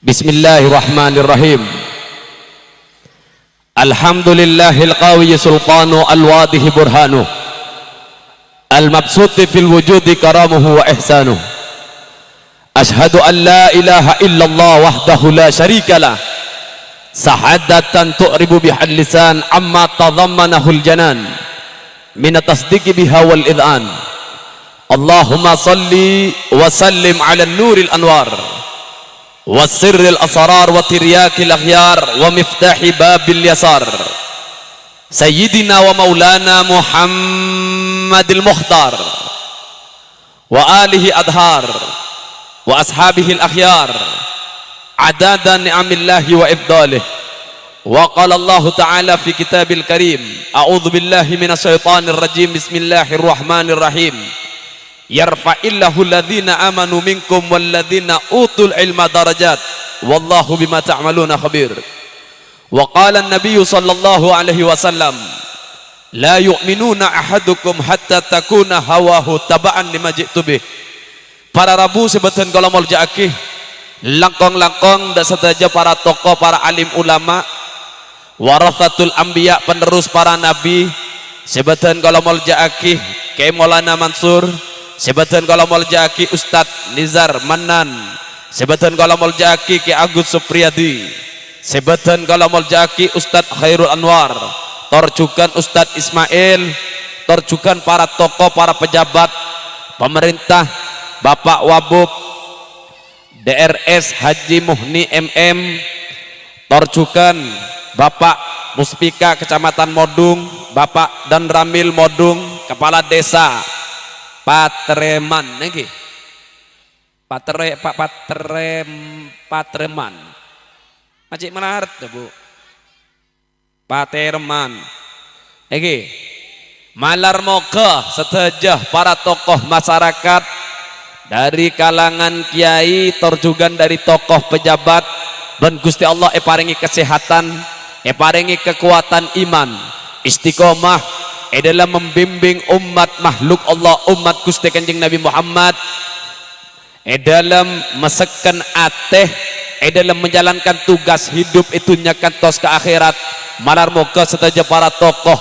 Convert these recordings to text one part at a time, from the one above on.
Bismillahirrahmanirrahim. Alhamdulillahil qawi sultanu al-wadihi burhanu al-mabsuti fil wujudi karamuhu wa ihsanuh. Ashhadu an la ilaha illallah wahdahu la syarikalah sahadatan tu'ribu bihal lisan amma tadhammanahul janan min tasdiqi biha wal idhan. Allahumma salli wa sallim ala nuril anwar والسر الأسرار وترياك الأخيار ومفتاح باب اليسار سيدنا ومولانا محمد المختار وآله أدهار وأصحابه الأخيار عدد نعم الله وإفضاله. وقال الله تعالى في كتاب الكريم أعوذ بالله من الشيطان الرجيم بسم الله الرحمن الرحيم yarfa'illahu alladhina amanu minkum walladhina utul ilma darajat wallahu bima ta'maluna khabir. Wa qala an-nabiy sallallahu alaihi wasallam la yu'minuna ahadukum hatta takuna hawahu taba'an lima ji'tu bih. Para rabu sebutan kalau mau jakih langkong-langkong dan setaja para tokoh, para alim ulama, warathatul anbiya, penerus para nabi, sebutan kalau mau jakih kayak Maulana Mansur, sebutan kalau mau jaki Ustadz Nizar Manan, sebutan kalau mau jaki Ki Agus Supriyadi, sebutan kalau mau jaki Ustadz Khairul Anwar, torjukan Ustadz Ismail, torjukan para tokoh, para pejabat pemerintah, Bapak Wabub DRS Haji Muhni MM, torjukan Bapak Muspika Kecamatan Modung, Bapak Dan Ramil Modung, Kepala Desa Patreman niki. Patreman. Macik mana harta, Bu? Patreman. Niki. Malar moga setejah para tokoh masyarakat dari kalangan kiai, torjugan dari tokoh pejabat, dan Gusti Allah paringi kesehatan, paringi kekuatan iman, istiqomah dalam membimbing umat makhluk Allah, umat Gusti Kanjeng Nabi Muhammad, dalam mesekan ateh, dalam menjalankan tugas hidup itu nyakantos ke akhirat. Malar moga setaja para tokoh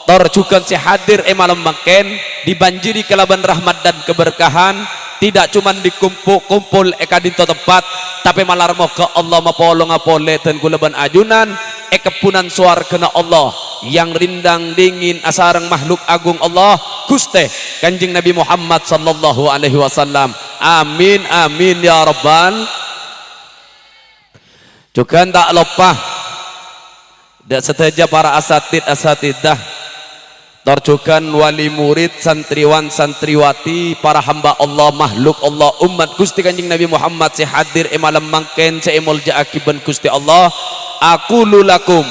torjukan si hadir malam makin dibanjiri kelaban rahmat dan keberkahan, tidak cuma dikumpul ekadinto tempat, tapi malar moga Allah mapolong apole dan kulaban ajunan kepunan suar kena Allah yang rindang dingin asarang makhluk agung Allah Gusti Kanjeng Nabi Muhammad sallallahu alaihi wasallam. Amin amin ya rabbal. Juga tak lupa dan seteja para asatidah, torjukan wali murid, santriwan santriwati, para hamba Allah, makhluk Allah, umat Gusti Kanjeng Nabi Muhammad si hadir malam mangken seemol jaakiban Gusti Allah. Aku lulakum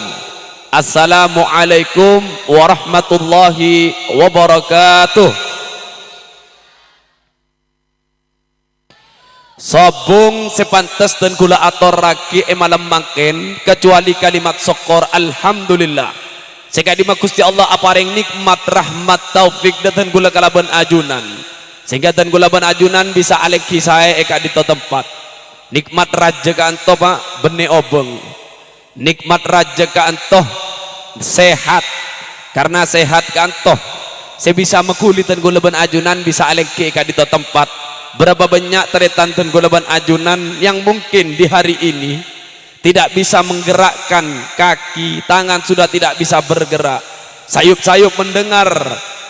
assalamualaikum warahmatullahi wabarakatuh. Sobung sepantas dan gula ator raki malam mangken kecuali kalimat syukur alhamdulillah. Sehingga Gusti Allah apareng nikmat rahmat taufik dan gula kalaban ajunan, sehingga dan gula ban ajunan bisa alek kisah eka di tempat nikmat raja kanto Pak bene obeng, nikmat raja kanto sehat, karena sehat kanto saya bisa mekulit dan gula ban ajunan bisa alek eka di tempat. Berapa banyak teretan dan gula ban ajunan yang mungkin di hari ini tidak bisa menggerakkan kaki, tangan sudah tidak bisa bergerak, sayup-sayup mendengar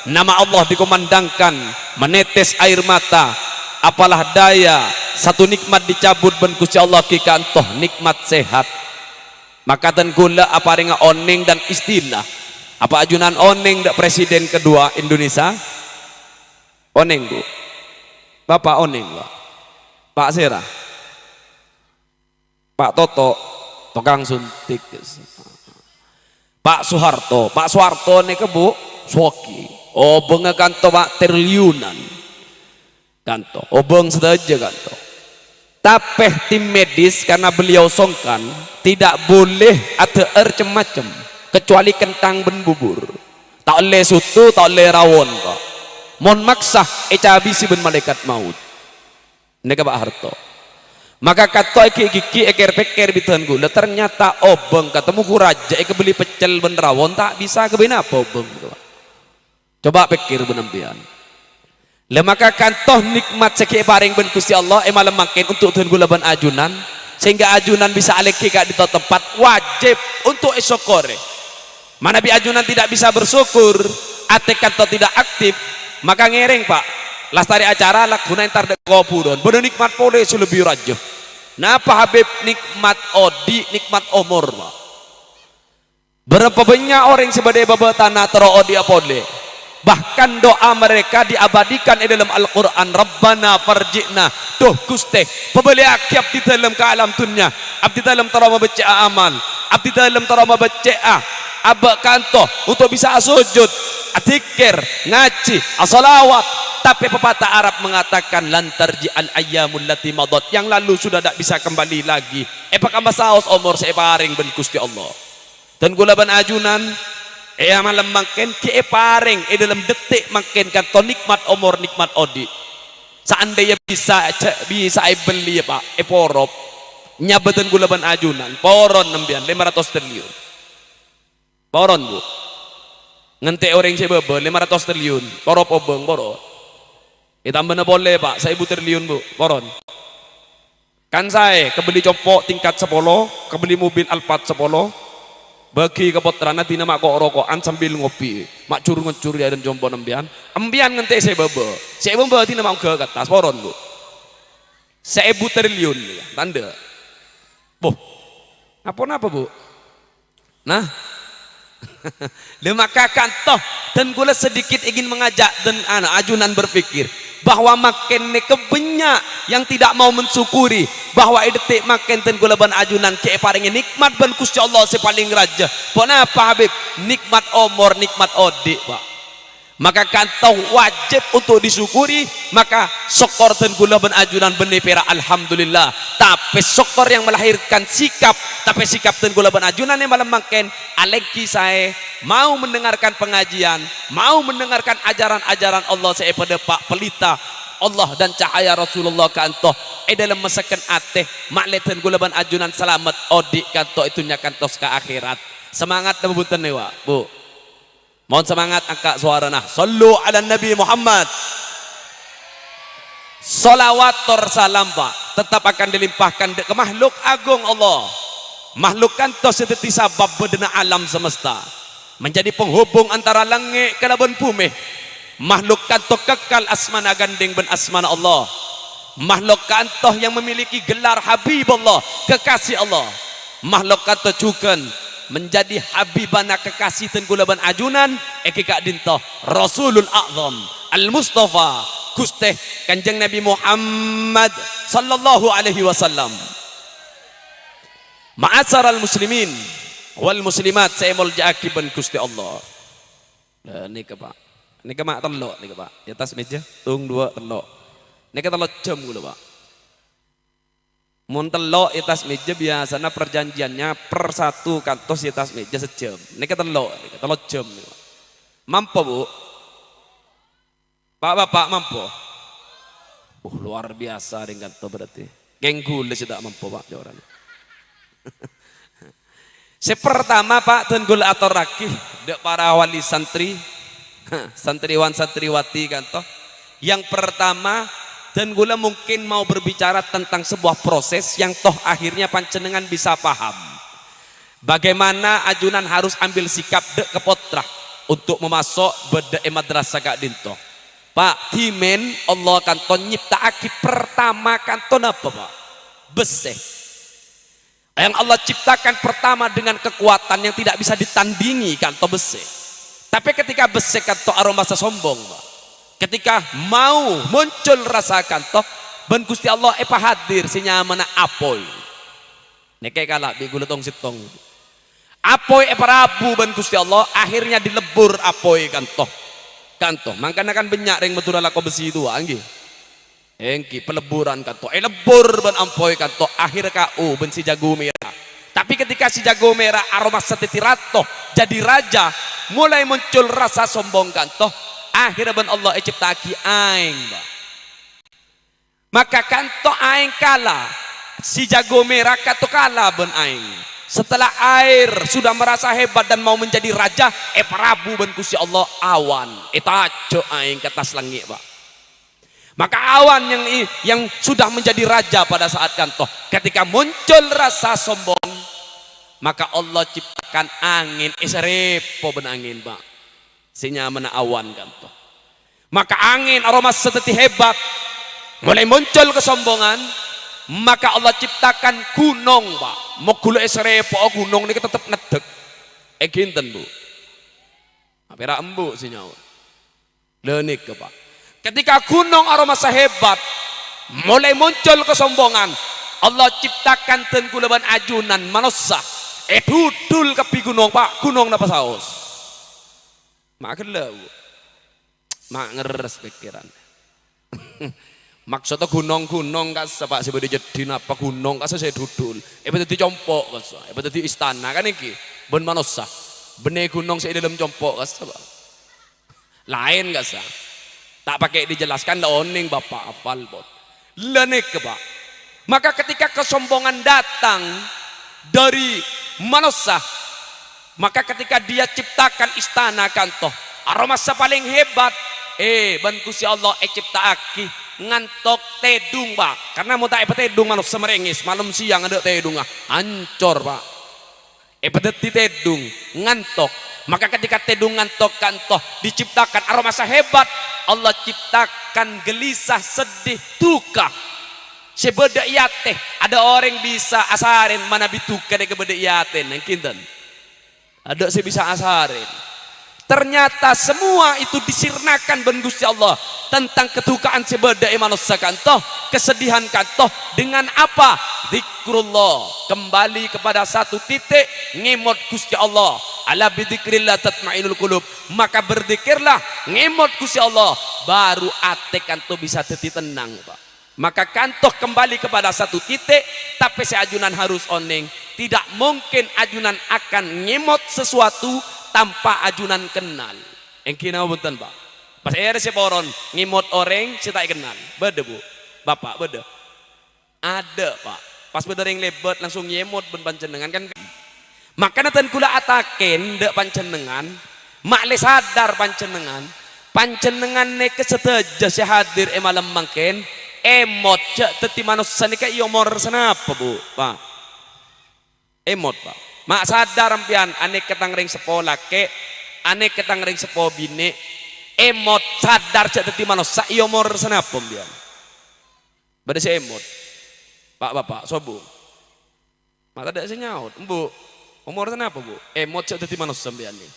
nama Allah dikumandangkan, menetes air mata, apalah daya satu nikmat dicabut ben Gusti Allah ki kantoh nikmat sehat. Maka ten gula apa ringa oneng dan istilah apa ajunan oneng dak presiden kedua Indonesia oneng Bu, Bapak oneng Pak Sera, Pak Toto tukang suntik, Pak Soeharto nih ke Bu Soki obeng kanto Pak triliunan kanto obeng saja kanto. Tapi tim medis karena beliau songkan tidak boleh ada macam kecuali kentang ben bubur, tak oleh sutu, tak oleh rawon kok. Mon maksah habisi ben malaikat maut. Ini Pak Harto Maka kata iki eker peker bituan gula ternyata obeng ketemu ku raja beli pecel benerawon tak bisa kebin apa obeng gitu. Coba pikir benempian. Lah maka kantoh nikmat seki paring ben Gusti Allah malam makin untuk tuan gula ban ajunan sehingga ajunan bisa aleki kak di tempat wajib untuk syukure. Mana bi ajunan tidak bisa bersyukur ate kantoh tidak aktif maka ngereng Pak. Lastari acara lakuna entar dek kopudon bodoh nikmat pole selebih raja. Napa Habib nikmat odi nikmat umur Pak. Berapa banyak orang sebagai baba tanah tero odi apole. Bahkan doa mereka diabadikan di dalam Al-Quran. Rabbana farji'na tuh Gusti pembeli aki abdi dalam ke alam dunia abdi dalam tero membaca amal abdi dalam tero membaca abak kanto untuk bisa sujud atikir ngaji asolawat. Tapi pepatah Arab mengatakan lantarji al ayyamul lati madot yang lalu sudah tidak bisa kembali lagi. Apakah masaos umur saya paring ben Gusti Allah dan gula ban ajunan malam makin ke paring dalam detik makin kanto nikmat umur nikmat odi seandainya bisa beli Pak porop nyabetan gula ban ajunan poron nembian 500 triliun poron Bu ngente orang saya bebe 500 triliun porop obeng porop tambah na boleh Pak 1000 triliun Bu poron kan saya kebeli copok tingkat 10 kebeli mobil Alphard 10 bagi kepoteran nanti nama kok rokokan sambil ngopi mak cur ya dan jompo embian ngente saya bebe nanti nama ke atas poron Bu 1000 triliun ya tanda boh apa Bu nah maka kantoh dan gula sedikit ingin mengajak dan anak ajunan berpikir bahwa makin kebanyak yang tidak mau mensyukuri bahwa detik makin dan gula ban ajunan ke paring nikmat ban Gusti Allah sepaling raja kenapa Habib nikmat umur nikmat odik Pak maka kantoh wajib untuk disyukuri maka syukur dan gula ban ajunan benepera alhamdulillah tapi syukur yang melahirkan sikap tapi sikap dan gula ban ajunan yang malam makin aleki saya mau mendengarkan pengajian mau mendengarkan ajaran-ajaran Allah saya pada Pak pelita Allah dan cahaya Rasulullah kantoh dalam masakan ateh maklet dan gula ban ajunan selamat odik kantoh itunya kantoh ke akhirat semangat dan bubutan newa Bu mohon semangat angkat suara nah sallu ala Nabi Muhammad salawat salam Pak tetap akan dilimpahkan ke makhluk agung Allah makhluk kantos seperti sabab bedena alam semesta menjadi penghubung antara langit ke laban bumi makhluk kantoh kekal asmana gandeng ben asmana Allah makhluk kantoh yang memiliki gelar Habibullah kekasih Allah makhluk kantoh juga menjadi habibana kekasih tenggulaban ajunan kak dinto Rasulul A'zam Al-Mustafa Gusti Kanjeng Nabi Muhammad sallallahu alaihi wasallam. Ma'asyaral muslimin wal muslimat saya muljaki ben Gusti Allah. Lah niki Pak. Niki mak telok niki Pak. Di atas meja tung 2 telok. Niki telok jam kula Pak. Mun telok atas meja biasanya perjanjiannya per 1 kantos di atas meja sejam. Niki telok jam. Mampu Bu? Pak Bapak mampu? Luar biasa dengan itu berarti. Genggul tidak mampu Pak joran. Sepertama Pak tenggul atau rakih dek para wali santri, santriwan santriwati kan toh. Yang pertama dan gula mungkin mau berbicara tentang sebuah proses yang toh akhirnya pancenengan bisa paham bagaimana ajunan harus ambil sikap dek kepotrah untuk memasuk beda madrasah kak dinto Pak timen Allah kanton nyiptaaki pertama kanton apa Pak besi yang Allah ciptakan pertama dengan kekuatan yang tidak bisa ditandingi kanton besi tapi ketika besi kanton aroma sombong Pak ketika mau muncul rasa kantoh ben Gusti Allah hadir sinyamana apoy neke kalak bi guletong sitong apoy Prabu ben Gusti Allah akhirnya dilebur apoy kantoh mangkana kan banyak ring betul lako besi itu anggi engki peleburan kantoh lebur ben apoy kantoh akhir KU ben si jago merah tapi ketika si jago merah aroma setitirato jadi raja mulai muncul rasa sombong kantoh akhirnya ben Allah ciptaki aing maka kanto aing kala si jago merah kata kalah ben aing. Setelah air sudah merasa hebat dan mau menjadi raja, Prabu ben Gusti Allah awan tajo aing ke atas langit Pak. Maka awan yang sudah menjadi raja pada saat kantoh ketika muncul rasa sombong, maka Allah ciptakan angin repo ben angin Pak. Sinya mana awan kantoh. Maka angin aroma seteti hebat mulai muncul kesombongan, maka Allah ciptakan gunung Pak. Mau gula repo gunung ini tetap ngedek. Ginten Bu. Apera embu sinyau. Lenik ke Pak. Ketika gunung aroma sehebat mulai muncul kesombongan, Allah ciptakan ten kulaban ajunan manusia dudul ke gunung Pak. Gunung napa saos? Mak gelau. Mak ngeres pikiran. Maksudnya gunung-gunung kas Pak sebagai jadi napa gunung kas saya dudul. Dadi compok kas. Dadi istana kan iki. Ben manusia. Bene gunung saya dalam compok kas Pak. Lain kas. Tak pakai dijelaskan oning Bapak apal bot. Lenek ke Pak. Maka ketika kesombongan datang dari manusia, maka ketika dia ciptakan istana kantoh aroma paling hebat bantu si Allah ciptaaki ngantok tedung Pak. Karena mau tak tedung manusia merengis malam siang ada tedung hancur Pak. Pedeti tedung ngantok. Maka ketika tedung ngantok kantoh diciptakan aroma hebat, Allah ciptakan gelisah, sedih, duka. Sebeda iate ada orang bisa asarin mana bituka de kebeda iate nang kinten. Ada sih bisa asarin. Ternyata semua itu disirnakan ben Gusti Allah tentang kedukaan sebeda manusia kantoh, kesedihan kantoh dengan apa? Zikrullah, kembali kepada satu titik ngemot Gusti Allah. Ala bidzikrillah tatmainul qulub. Maka berzikirlah, ngemot Gusti Allah, baru ate kantoh bisa dadi tenang, Pak. Maka kantoh kembali kepada satu titik, tapi si ajunan harus oning. Tidak mungkin ajunan akan ngemot sesuatu tanpa ajunan kenal. Engkina bunten Pak. Pas ada si poron ngemot orang si tak kenal. Beda Bu. Bapak beda. Ada Pak. Pas beda yang lebat langsung ngemot ben panjenengan kan. Maka nanti kula ataken dek panjenengan, makle sadar panjenengan ne keseteja si hadir malam mangken emot cek teti manusia ni kayak yomor senapa Bu Pak. Emot Pak. Mak sadar ampian ane ketang ring sepolah ke ane ketang ring sepo bine emot sadar cek teti manusia yomor senapa ampian. Bade si emot. Pak Bapak sobu. Mata ada senyaut, Bu. Umur kenapa Bu? Emot cek teti manusia ampian nih.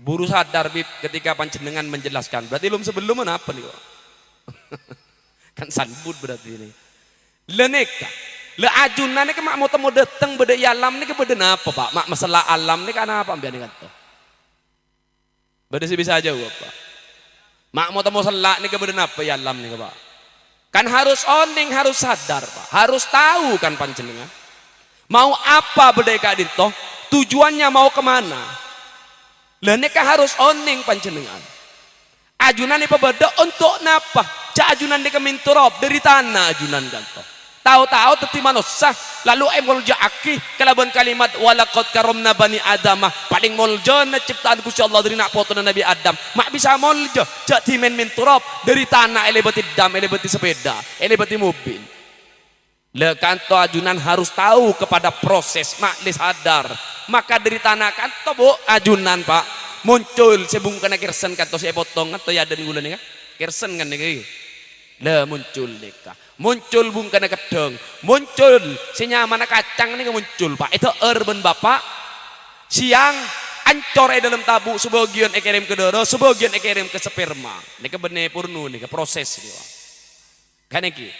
Buru sadar bib ketika panjenengan menjelaskan. Berarti belum sebelum apa nih kok? Kan sanbud berarti ini. Leneka. Le ajunan ini mak mau temu datang beda alam ini beda apa Pak? Mak masalah alam ini karena apa ambian kata? Beda sih bisa aja Pak. Mak mau temu selak ini beda apa ya alam ini Pak? Kan harus oning, harus sadar Pak. Harus tahu kan panjenengan. Mau apa beda kadito? Tujuannya mau kemana? Leneka harus oning panjenengan. Ajunan ini beda untuk napa? Cak ajunan ini keminturop dari tanah ajunan kanto. Tahu-tahu teti manusia lalu mulja aki kelaban kalimat walaqad karamna bani adamah paling mulja na ciptaan Gusti Allah dari nak foto Nabi Adam mak bisa mulja jak timen min turab dari tanah elebati dam elebati sepeda elebati mobil le kanto ajunan harus tahu kepada proses mak sadar maka dari tanah kanto Bu ajunan Pak muncul sebung kena kersen kanto saya potong atau ya dan gula nih kersen kan nih le muncul deka muncul bung kena kedeng muncul sinyamana kacang ini muncul Pak itu urban Bapak siang ancor dalam tabu sebagian ekirim ke doro sebagian ekirim ke sperma ini ke benih purnu ini ke proses ini kan ini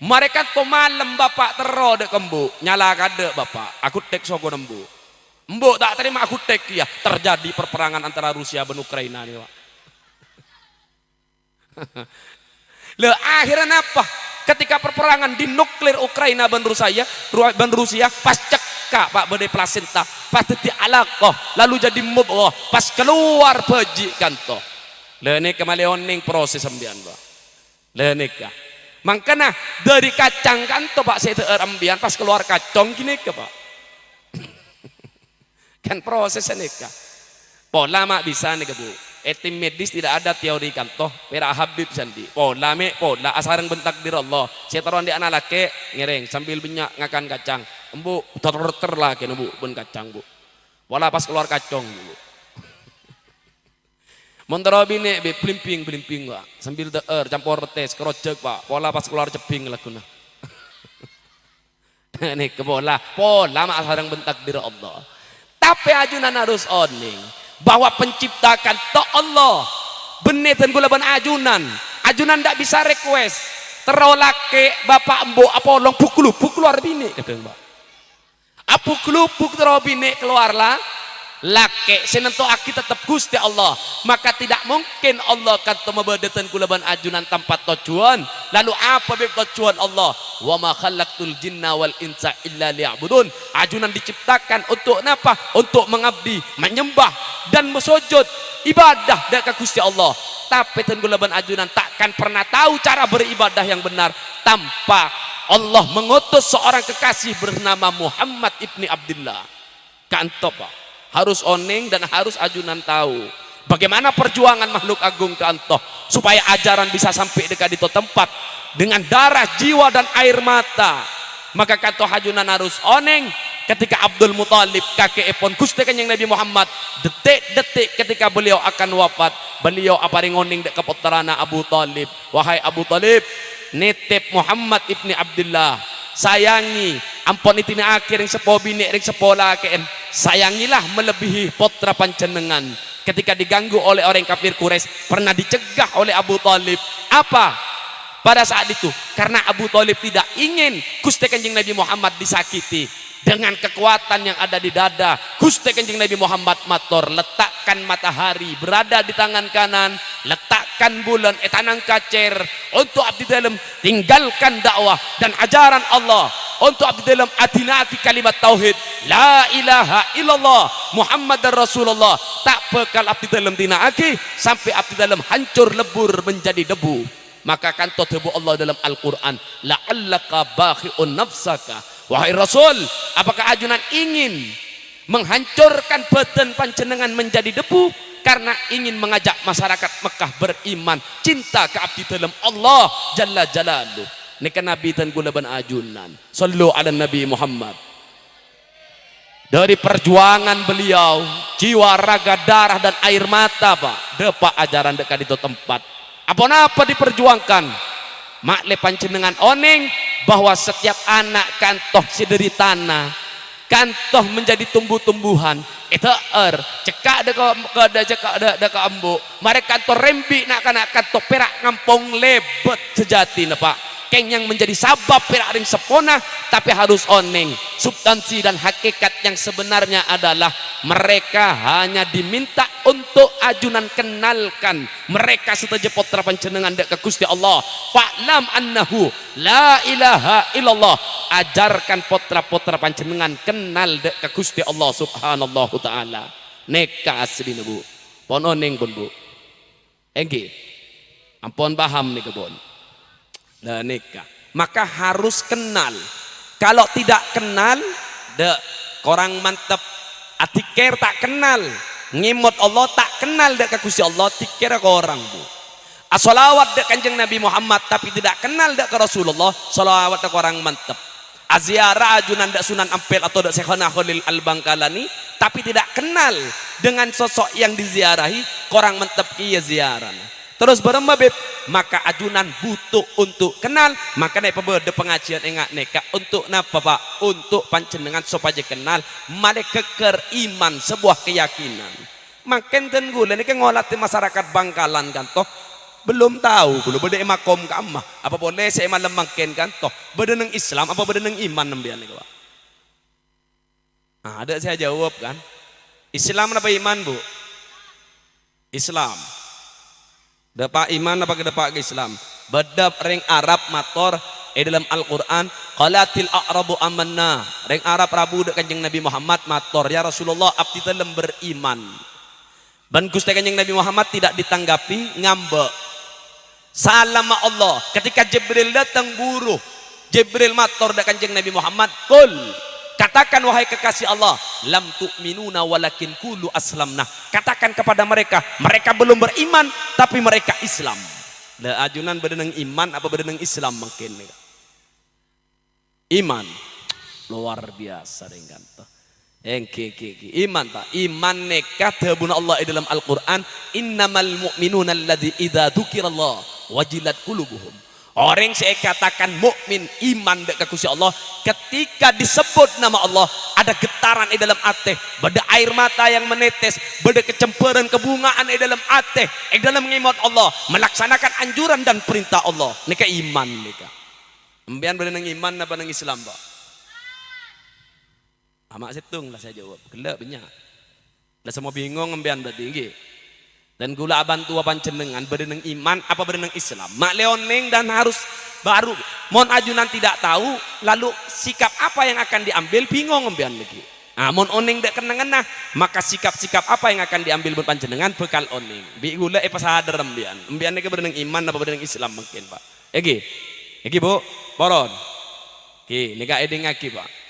mereka pemalam Bapak terode kembu nyala kade Bapak aku tek sogo nembu embu tak terima aku tek ya terjadi perperangan antara Rusia dan Ukraina nih Pak le akhirnya apa ketika perperangan di nuklir Ukraina dan Rusia pas cekak Pak bade plasenta pas teti alaqah lalu jadi mubghah pas keluar beji kanto le ini kemaleoning proses ambian Pak le nikah Makanya dari kacang kan tuh Pak saya ambian pas keluar kacang gini ke Pak. Kan prosesnya nih Kak. Pola mak bisa nih ke Bu. Tim medis tidak ada teori kan toh. Pera Habib sandi. Pola asarang bentak dir Allah. Saya taruh di anak laki ngereng sambil banyak ngakan kacang. Bu ter lah kena Bu pun kacang Bu. Pola pas keluar kacang Bu. Monterobi nih be blimping Pak. Sambil campur tes kerojek Pak. Pola pas keluar ceping laguna. Nih ke pola mak asarang bentak dir Allah. Tapi ajunan harus oning bahwa penciptakan to Allah benetan gula ban ajunan ndak bisa request terolake bapak embo apa long pukul keluar bini kata mbak apu kelupuk terol bini keluarlah lake senentu aki tetap Gusti Allah maka tidak mungkin Allah kata membedetan gula ban ajunan tanpa tujuan lalu apa beb tujuan Allah wa ma khalaqtul jinna wal insa illa liya'budun ajunan diciptakan untuk apa untuk mengabdi menyembah dan mesujud ibadah dekat Gusti Allah tapi tenggula ban ajunan takkan pernah tahu cara beribadah yang benar tanpa Allah mengutus seorang kekasih bernama Muhammad ibni Abdullah kanto Pak harus oning dan harus ajunan tahu bagaimana perjuangan makhluk agung kanto supaya ajaran bisa sampai dekat itu tempat dengan darah jiwa dan air mata maka kanto ajunan harus oning ketika Abdul Muthalib kakek epon Gusti Kanjeng Nabi Muhammad detik-detik ketika beliau akan wafat beliau aparing oning dek keputrana Abu Talib wahai Abu Talib nitip Muhammad ibni Abdullah sayangi ampun itina akhir yang sepo bini ring sepola ken sayangilah melebihi potra panjenengan ketika diganggu oleh orang kafir Quraisy pernah dicegah oleh Abu Talib apa pada saat itu karena Abu Talib tidak ingin Gusti Kanjeng Nabi Muhammad disakiti dengan kekuatan yang ada di dada Gusti Kanjeng Nabi Muhammad matur letakkan matahari berada di tangan kanan letakkan bulan tanang kacer untuk abdi dalam tinggalkan dakwah dan ajaran Allah untuk abdi dalam adinati kalimat tauhid la ilaha illallah Muhammadar Rasulullah tak bekal abdi dalam dinaaki sampai abdi dalam hancur lebur menjadi debu maka kanto tebu Allah dalam Al-Quran la'allaka bakhi'un nafsaka wahai Rasul apakah ajunan ingin menghancurkan badan panjenengan menjadi debu karena ingin mengajak masyarakat Mekah beriman cinta ke abdi dalam Allah Jalla Jalaluh nika Nabi dan gulaban ajunan sallu ala Nabi Muhammad dari perjuangan beliau jiwa raga darah dan air mata Pak depak ajaran dekat itu tempat apa diperjuangkan makle panjenengan oning bahwa setiap anak kantoh sideri tanah kantoh menjadi tumbuh-tumbuhan itu cekak deka ambu mereka kantoh rembi nak kantoh perak ngampong lebet sejati na Pak keng yang menjadi sabab perak ring sepona tapi harus oning substansi dan hakikat yang sebenarnya adalah mereka hanya diminta untuk ajunan kenalkan mereka setuju potra panjenengan dek ke Gusti Allah fa'lam annahu la ilaha illallah ajarkan potra-potra panjenengan kenal dek ke Gusti Allah subhanallahu ta'ala neka asli Bu pon oning pun Bu enggi ampun paham nih kebon dan nikah maka harus kenal kalau tidak kenal dek korang mantep atikir tak kenal ngimut Allah tak kenal dek Gusti Allah tikir ke orang Bu asolawat dek Kanjeng Nabi Muhammad tapi tidak kenal dek ke Rasulullah solawat dek orang mantep aziarah ajunan dek Sunan Ampel atau dek Syekhana Khalil Al-Bangkalani tapi tidak kenal dengan sosok yang diziarahi korang mantep kia ziarah terus beremah beb maka ajunan butuh untuk kenal maka naik pebede pengajian enggak neka untuk napa Pak untuk panjenengan supaya kenal mereka keker iman sebuah keyakinan makin dan gula ini ngolati masyarakat Bangkalan kan toh belum tahu belum beda makom kamah apa boleh saya malam makin kan toh beda neng Islam apa beda neng iman nembian nih Pak ada saya jawab kan Islam apa iman Bu Islam dapat iman apa ke dapat Islam badab ring Arab mator dalam Al-Quran qalatil a'rabu amanna ring Arab Rabu dek Kanjeng Nabi Muhammad mator ya Rasulullah abdi dalam beriman dan Gusti Kanjeng Nabi Muhammad tidak ditanggapi ngambek Salam Allah. Ketika Jibril datang buruh, Jibril matur dak Kanjeng Nabi Muhammad, "Qul," katakan wahai kekasih Allah, "lam tu'minuna walakin qulu aslamna." Katakan kepada mereka, mereka belum beriman tapi mereka Islam. Da ajunan bedeneng iman apa bedeneng Islam mungkin. Iman luar biasa dengan tuh. Iman pak, iman nekat habuna Allah dalam Al-Quran, innamal mu'minuna alladzi idza dzukirallah wajilat qulubuhum. Orang saya katakan mukmin iman dek Gusti Allah ketika disebut nama Allah ada getaran di dalam hati, beda air mata yang menetes, beda kecemperan kebungaan di dalam hati, di dalam ngemot Allah, melaksanakan anjuran dan perintah Allah. Nika iman nika. Embian beda nang iman apa nang Islam pak? Amak setung lah saya jawab, gelap banyak. Lah semua bingung ngembian berarti nggih. Dan gula bantu apa panjenengan berenang iman apa berenang Islam. Mak leoneng dan harus baru. Mon ajunan tidak tahu, lalu sikap apa yang akan diambil bingung ngembian lagi. Mon oneng dak kena maka sikap-sikap apa yang akan diambil buat panjenengan bekal oneng. Bi gula pas sadar embian. Embian niki berenang iman apa berenang Islam mungkin Pak. Egi Bu, poron. Ki, nika eding aki Pak.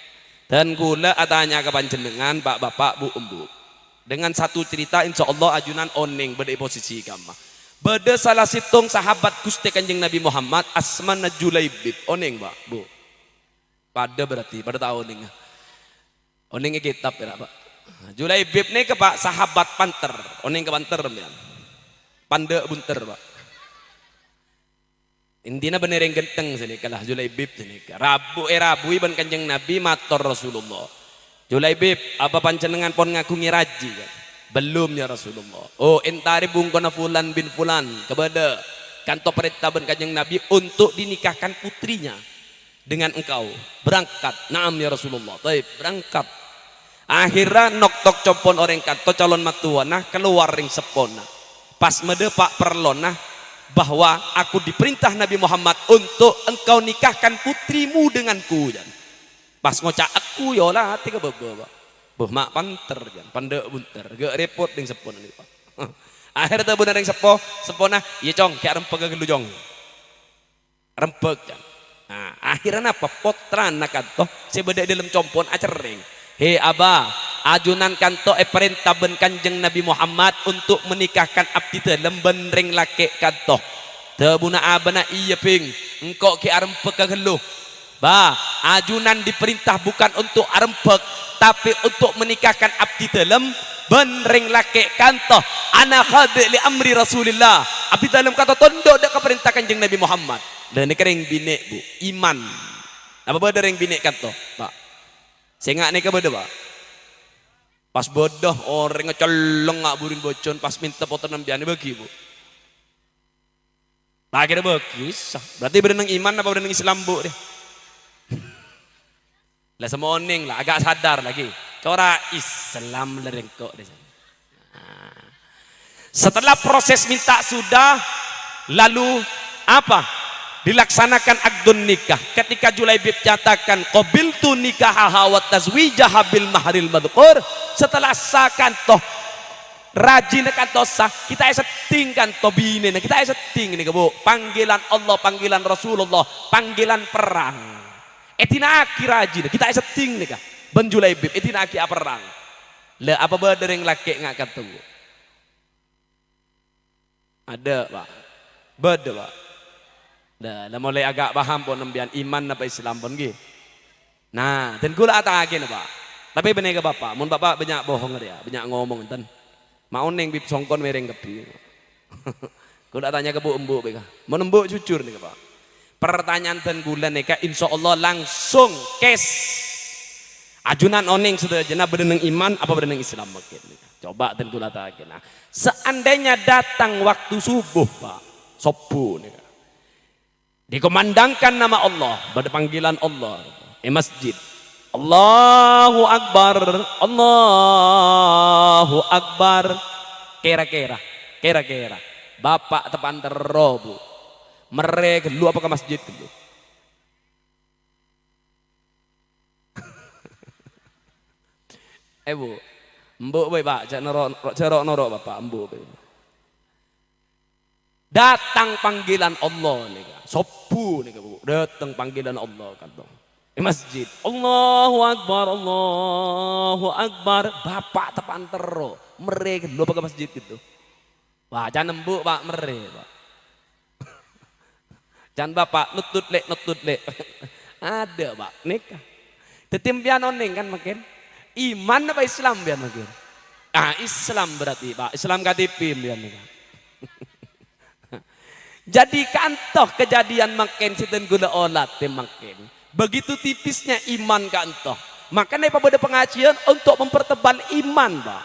Dan gula atanya ke panjenengan Pak Bapak Bu Embu. Dengan satu cerita insya Allah ajunan oneng beda posisi kama. Beda salah situng sahabat Gusti Kanjeng Nabi Muhammad asmana Julaibib. Oneng Pak Bu. Pada berarti pada tahun ini. Oneng kitab ya Pak. Julaibib ini ke Pak sahabat panter. Oneng ke panter ya. Pande bunter Pak. Intinya bener yang genteng sini kalah Julaibib sini. Rabu iban Kanjeng Nabi matur Rasulullah. Julaibib apa panjenengan pon ngaku ngiraji kan? Belum ya Rasulullah. Oh entari bungkona fulan bin fulan kepada kantor perintah ben Kanjeng Nabi untuk dinikahkan putrinya dengan engkau. Berangkat. Naam ya Rasulullah. Baik, berangkat. Akhirnya nok tok compon orang kanto calon matuana keluar ring sepona. Pas mede Pak perlona bahwa aku diperintah Nabi Muhammad untuk engkau nikahkan putrimu denganku. Pas ngocak aku yolah hati ke bebe Pak. Mak panter jan, pandek bunter, gak repot ding sepon ini Pak. Akhirnya tuh bener ding sepona, iya cong, kayak rempeg ke jong, rempeg jan. Nah, akhirnya apa? Potran nak kanto, sebeda dalam compon acereng. Hei abah, ajunan kanto perintah ben Kanjeng Nabi Muhammad untuk menikahkan abdi dalam benring laki kanto. Tebuna abana iya ping, engkau ki arempek kegeluh. Bah, ajunan diperintah bukan untuk arempek, tapi untuk menikahkan abdi dalam benring laki kanto. Ana khadi li amri Rasulillah. Abdi dalam kanto tunduk dak perintah Kanjeng Nabi Muhammad. Dan ini kering bine Bu, iman. Apa beda ring bine kanto, Pak? Saya nggak nih beda Pak. Pas bodoh orang ngecolong nggak burin bocon pas minta foto nambiane bagi Bu. Nah kira bagi sah. Berarti berenang iman apa berenang Islam Bu deh. Lah semua oning lah agak sadar lagi. Cora Islam lerengkok deh. Nah. Setelah proses minta sudah lalu apa? Dilaksanakan akdun nikah. Ketika Julaibib katakan qabiltu nikahaha wa tazwijaha bil mahril madhkur, setelah sakan toh rajin kanto sah kita setting kanto bine kita setting ini Bu, panggilan Allah, panggilan Rasulullah, panggilan perang. Etina aki rajin kita setting nih kah ben Julaibib etina aki perang. Le apa beda yang laki ngak ketemu? Ada Pak. Beda Pak. Dah mulai agak paham pun nembian iman apa Islam pun gitu. Nah, dan gula atakin Pak. Tapi bener ke Bapak, mun Bapak banyak bohong dia, banyak ngomong enten. Mau neng bib songkon mereng kepi. Gula tanya ke Bu Embu beka. Mun Embu jujur nih Pak. Pertanyaan ten gula neka insya Allah langsung kes. Ajunan oneng sudah jenah berenang iman apa berenang Islam mungkin. Coba ten gula takin. Nah, seandainya datang waktu subuh Pak, subuh nih. Dikumandangkan nama Allah pada panggilan Allah masjid Allahu Akbar Allahu Akbar kira-kira Bapak tepan terobu mereka lu apa ke masjid dulu Bu mbok boy Pak cerok norok Bapak mbok Datang panggilan Allah nih, sopu nih Bu. Datang panggilan Allah kan tuh. Di masjid. Allahu Akbar, Allahu Akbar. Bapak tepan tero, mereka lupa ke masjid gitu. Wah, jangan nembuk Pak mereka. Pak. Jangan Bapak nutut lek. Ada Pak nikah. Tetim pian oning kan makin. Iman apa Islam pian makin. Ah Islam berarti Pak. Islam KTP pian nikah. Jadi kantoh kejadian makin sinten gula olat makin. Begitu tipisnya iman kantoh. Makanya pada pengajian untuk mempertebal iman, Pak.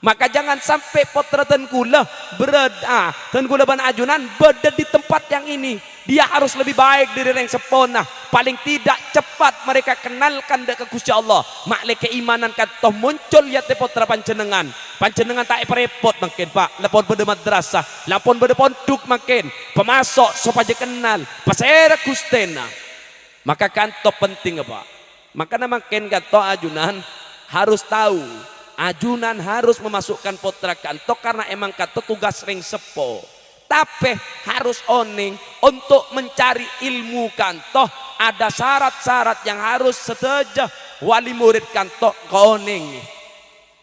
Maka jangan sampai potra tengkula berada tengkula ban ajunan berada di tempat yang ini. Dia harus lebih baik dari yang sepona. Paling tidak cepat mereka kenalkan ke Gusti Allah. Maklek keimanan kantoh muncul ya te potra panjenengan. Panjenengan tak repot makin Pak. Lapor pada madrasah, lapor pada pondok makin. Pemasok supaya kenal. Pasera Gustena. Maka kantoh penting Pak. Makanya makin kantoh ajunan harus tahu. Ajunan harus memasukkan potra kantoh karena emang kantoh tugas ring sepo. Tapi harus oning untuk mencari ilmu kantoh ada syarat-syarat yang harus setuju wali murid kantoh oning.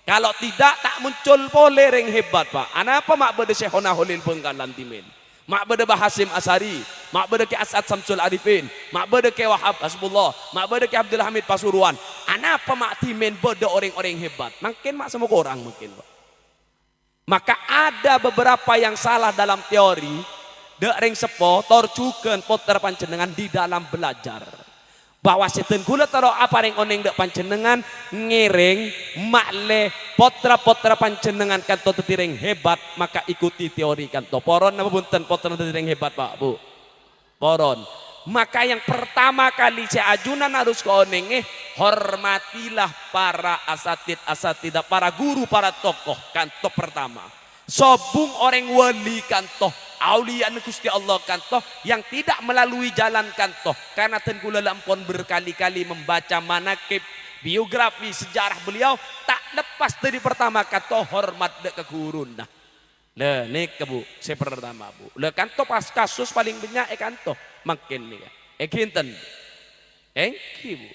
Kalau tidak tak muncul pole ring hebat Pak. Anapa mak bede Syekhona Holil Penggalan Timin. Mak bede Bahasim Asari, mak bede ke Asad Samsul Arifin, mak bede ke Wahab Hasbullah, mak bede ke Abdul Hamid Pasuruan. Anapa mak timin bede orang-orang hebat? Mungkin mak semua orang mungkin Pak. Maka ada beberapa yang salah dalam teori. Dek ring sepo torjuken poter panjenengan di dalam belajar. Bahwa seten gula taro apa ring oneng dek panjenengan ngiring makle potra-potra panjenengan kanto tetiring hebat maka ikuti teori kanto. Poron apa bunten potra tetiring hebat Pak Bu? Poron. Maka yang pertama kali ajunan harus ke onenge hormatilah para asatid, para guru, para tokoh kanto pertama. Sobung orang wali kanto, aulia Gusti Allah kanto yang tidak melalui jalan kanto karena tengkula lampon berkali-kali membaca manakib biografi sejarah beliau tak lepas dari pertama kanto hormat ke guru. Nah, le nih ke Bu, saya pertama Bu. Le kanto pas kasus paling banyak kanto makin nih kinten Bu.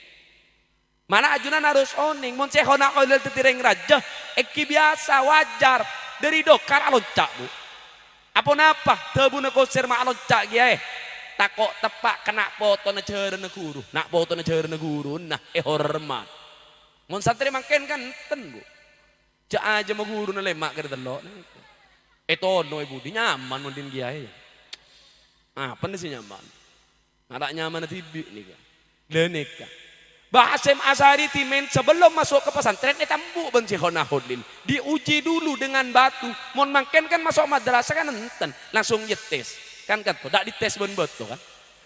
Mana ajunan harus oning mon sehona kolel tetireng raja biasa wajar dari dokaraloncak Bu. Apa napa tebu na konser maaloncak giae takok tepak kena foto na ceureun na guru nak foto na ceureun na guru nah hormat mon santri makin kan ten Bu. Cak aja ma guru na lemak keur delok tono ibu di nyaman mon din giae. Ah apa sih nyaman? Ada nyaman tibi nih kan. Lenek kan. Bahasim Asari timen sebelum masuk ke pesantren tambu ben Syekhona Holil. Diuji dulu dengan batu. Mon mangken kan masuk madrasah kan enten langsung nyetes. Kan tak dites ben betul kan.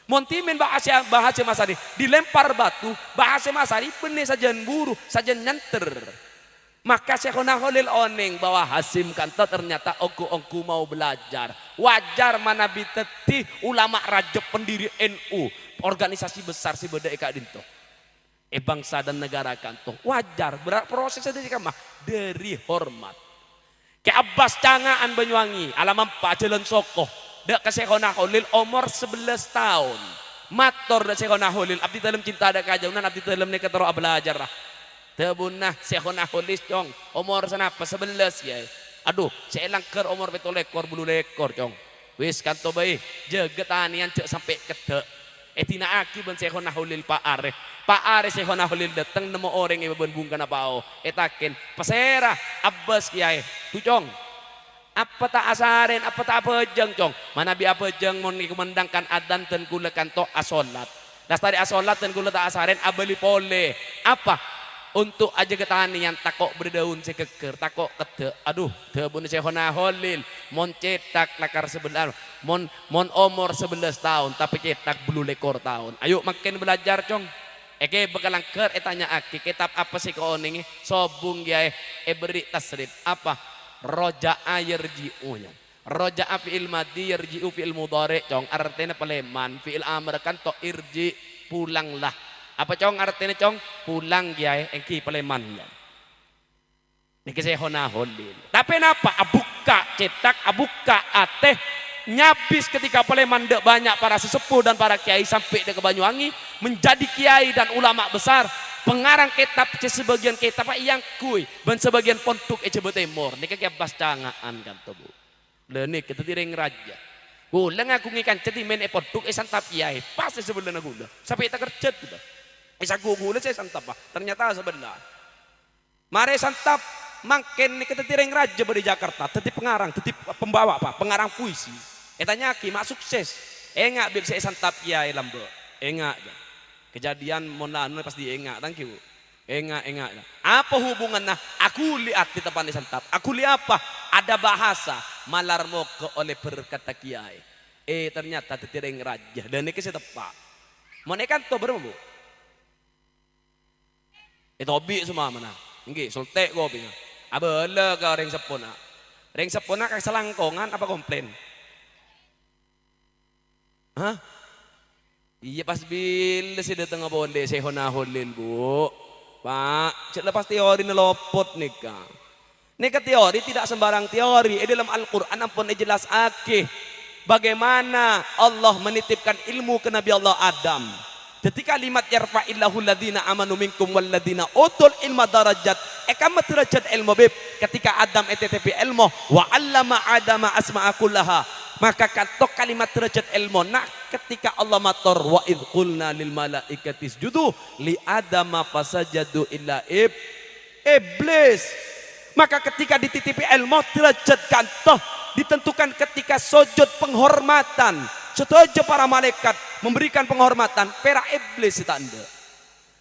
Mon timen Bahasim Asari dilempar batu, Bahasim Asari benih sajian buru, sajian nyanter. Maka Syekhona Holil oneng bahwa Hasim kanto ternyata ongku mau belajar. Wajar mana biteti ulama rajab pendiri NU, organisasi besar si beda eka dinto. Bangsa dan negara kanto. Wajar proses dari kamah dari hormat. Ke Abbas Cangaan Banyuwangi, alaman Pak Jalan Sokoh. Dek ke Syekhona Holil umur 11 tahun. Mator dek Syekhona Holil abdi dalam cinta ada kajaunan abdi dalam nek tero belajar lah. Tebunah Syekhona Holis cong umur sanapa 11 ya. Aduh saya langker umur betul lekor bulu lekor cong. Wis kanto bae jeget anian cek sampai kedek. Tina aki ben Syekhona Holil Pak Are Syekhona Holil datang nemu orang yang ben bungkana pao. Etaken pasera Abbas kiai. Tu cong. Apa tak asaren apa tak apejeng cong. Mana bi apejeng mun kumandangkan adzan ten kula kanto asolat. Das tadi asolat ten kula tak asaren abeli pole. Apa? Untuk aja ketani yang takok berdaun sekeker takok kete aduh tebun Syekhona Holil mon cetak lakar sebenar mon umur 11 tahun tapi cetak bulu lekor tahun ayo makin belajar cong bekalang ker tanya aki kitab apa sih kau nih sobung ya beri tasrif apa roja'a yarji'unya roja'a fi'il madi yarji'u fi'il mudhari cong artinya paleman fi'il amr kan to irji pulanglah. Apa cong artinya cong pulang ya engki paleman ya. Niki Syekhona Holil. Tapi napa abuka cetak abuka ateh nyabis ketika boleh mandek banyak para sesepuh dan para kiai sampai ke Banyuwangi menjadi kiai dan ulama besar, pengarang kitab sebagian kitab yang kui dan sebagian pontuk Jawa Timur nika kiabas cangaan kan to Bu. Lene kita tireng raja. Gula ngaku ngikan ceti men pontuk santap kiai pas sebelah gula sampai kita kerja gitu. Isa gula saya santap ternyata sebelah. Mare santap makin nih kita tireng raja di Jakarta, tetip pengarang, tetip pembawa pengarang puisi. Etanya ki mak sukses. Enggak bisa santap kiai lambe. Enggak. Kejadian monanu pasti enggak, thank you. Enggak. Apa hubungannya? Aku lihat di tempat santap. Aku lihat apa? Ada bahasa malar moko oleh berkata kiai. Ternyata tireng raja dan ini saya tepak. Monekan to berapa Bu? Itu hobi semua mana? Nggih, solte gobi. Abele ka ring sepona. Ring sepona kag selangkongan apa komplain? Hah? Iya pas bila sih datang bonde saya honahulil Bu. Pak, cek lepas teori nelopot nika. Nika teori tidak sembarang teori. Dalam Al-Qur'an ampun jelas akeh bagaimana Allah menitipkan ilmu ke Nabi Allah Adam. Ketika kalimat yarfa'illahu alladhina amanu minkum walladhina utul ilma darajat kamat derajat ilmu bib ketika Adam ettp ilmu wa 'allama adama asma'a kullaha maka katok kalimat derajat ilmu nah ketika Allah matur wa idh qulna lil malaikati isjudu li adama fasajadu illa iblis maka ketika dititipi ilmu derajat kantoh ditentukan ketika sujud penghormatan setuju para malaikat memberikan penghormatan pera iblis itu anda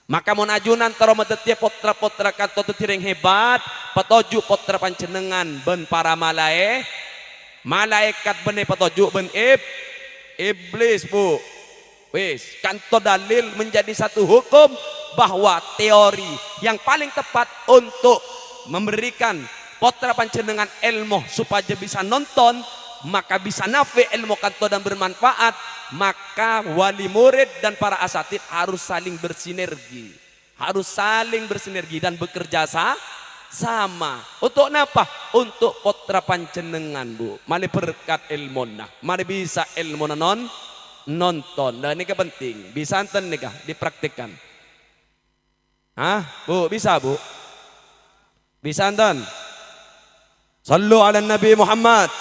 maka mon ajunan taromadetia potra-potra kanto tireng hebat patoju potra pancenengan ben para malaikat bene patoju ben iblis Bu wis kanto dalil menjadi satu hukum bahwa teori yang paling tepat untuk memberikan potra pancenengan ilmu supaya bisa nonton maka bisa nafi ilmu kanto dan bermanfaat maka wali murid dan para asatid harus saling bersinergi dan bekerja sama untuk apa? Untuk potra panjenengan Bu mari berkat ilmu nah mari bisa ilmu nonton dan ini penting bisa enten nikah dipraktikkan Bu bisa Bu bisa enten sallu ala Nabi Muhammad.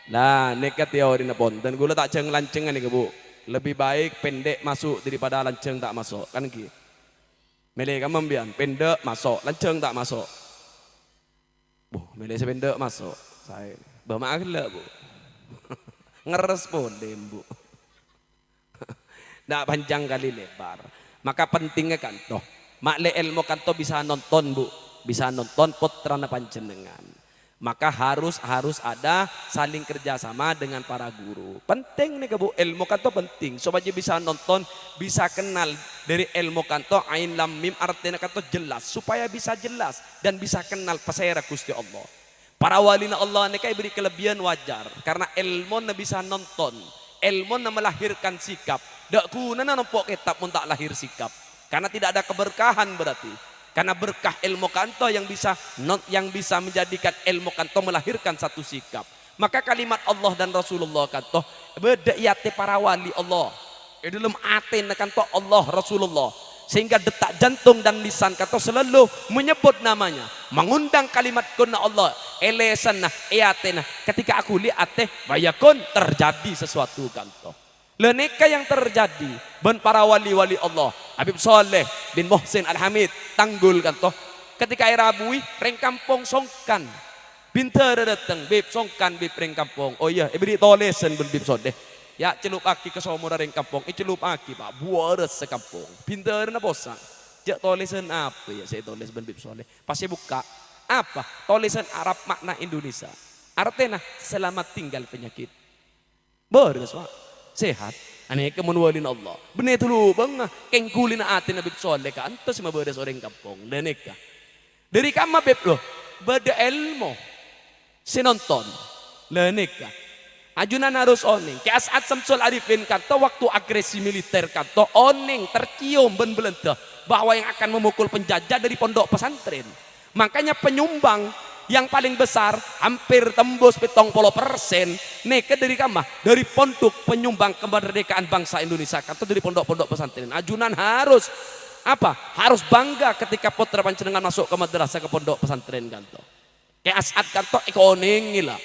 Nah, neka teori na pon. Dan gula tak ceng lancengan nih Bu. Lebih baik pendek masuk daripada lanceng tak masuk. Kan gitu. Milih kamu bian pendek masuk, lanceng tak masuk. Bu, milih sependek masuk. Saya bermaaf lah Bu. Ngeres pun Bu. Nggak panjang kali lebar. Maka pentingnya kan toh. Makle ilmu kan toh bisa nonton Bu. Bisa nonton putrana panjenengan. Maka harus ada saling kerjasama dengan para guru. Penting nih Bu, ilmu kanto penting. Supaya bisa nonton, bisa kenal dari ilmu kanto ain lam mim artinya kanto jelas. Supaya bisa jelas dan bisa kenal pasera Gusti Allah. Para walina Allah nih beri kelebihan wajar karena ilmu na bisa nonton, ilmu na melahirkan sikap. Dak guna na nompok kitab pun tak lahir sikap. Karena tidak ada keberkahan berarti. Karena berkah ilmu kanto yang bisa menjadikan ilmu kanto melahirkan satu sikap. Maka kalimat Allah dan Rasulullah kanto beda iate para wali Allah. Dalam aten kanto Allah Rasulullah. Sehingga detak jantung dan lisan kanto selalu menyebut namanya. Mengundang kalimat kunna Allah. Elesan nah iate nah. Ketika aku lihat bayakun terjadi sesuatu kanto. Leneka yang terjadi ben para wali-wali Allah Habib Soleh bin Muhsin Al-Hamid tanggul kan toh ketika era bui reng kampung songkan binter datang bib songkan bib reng kampung oh iya beri tolesan ben bib Soleh ya celup aki ke somora reng kampung celup aki Pak buares sekampung binter na bosan jak tolesan apa ya saya toles ben bib Soleh pasti buka apa tolesan Arab makna Indonesia artinya selamat tinggal penyakit beres Pak sehat aneh kemenwalin Allah bener itu lu bang kengkulin ati Nabi Soleh kan antos mabedas orang kampung deneka dari kama beb loh beda ilmu sinonton deneka ajunan harus oning ke As'ad Samsul Arifin kata waktu agresi militer kata oning tercium ben belenteh bahwa yang akan memukul penjajah dari pondok pesantren makanya penyumbang yang paling besar hampir tembus 70%. Neke dari kamah dari pondok penyumbang kemerdekaan bangsa Indonesia atau dari pondok-pondok pesantren. Ajunan harus apa? Harus bangga ketika putra panjenengan masuk ke madrasah ke pondok pesantren kanto. Kayak As'ad kanto ikoning lah.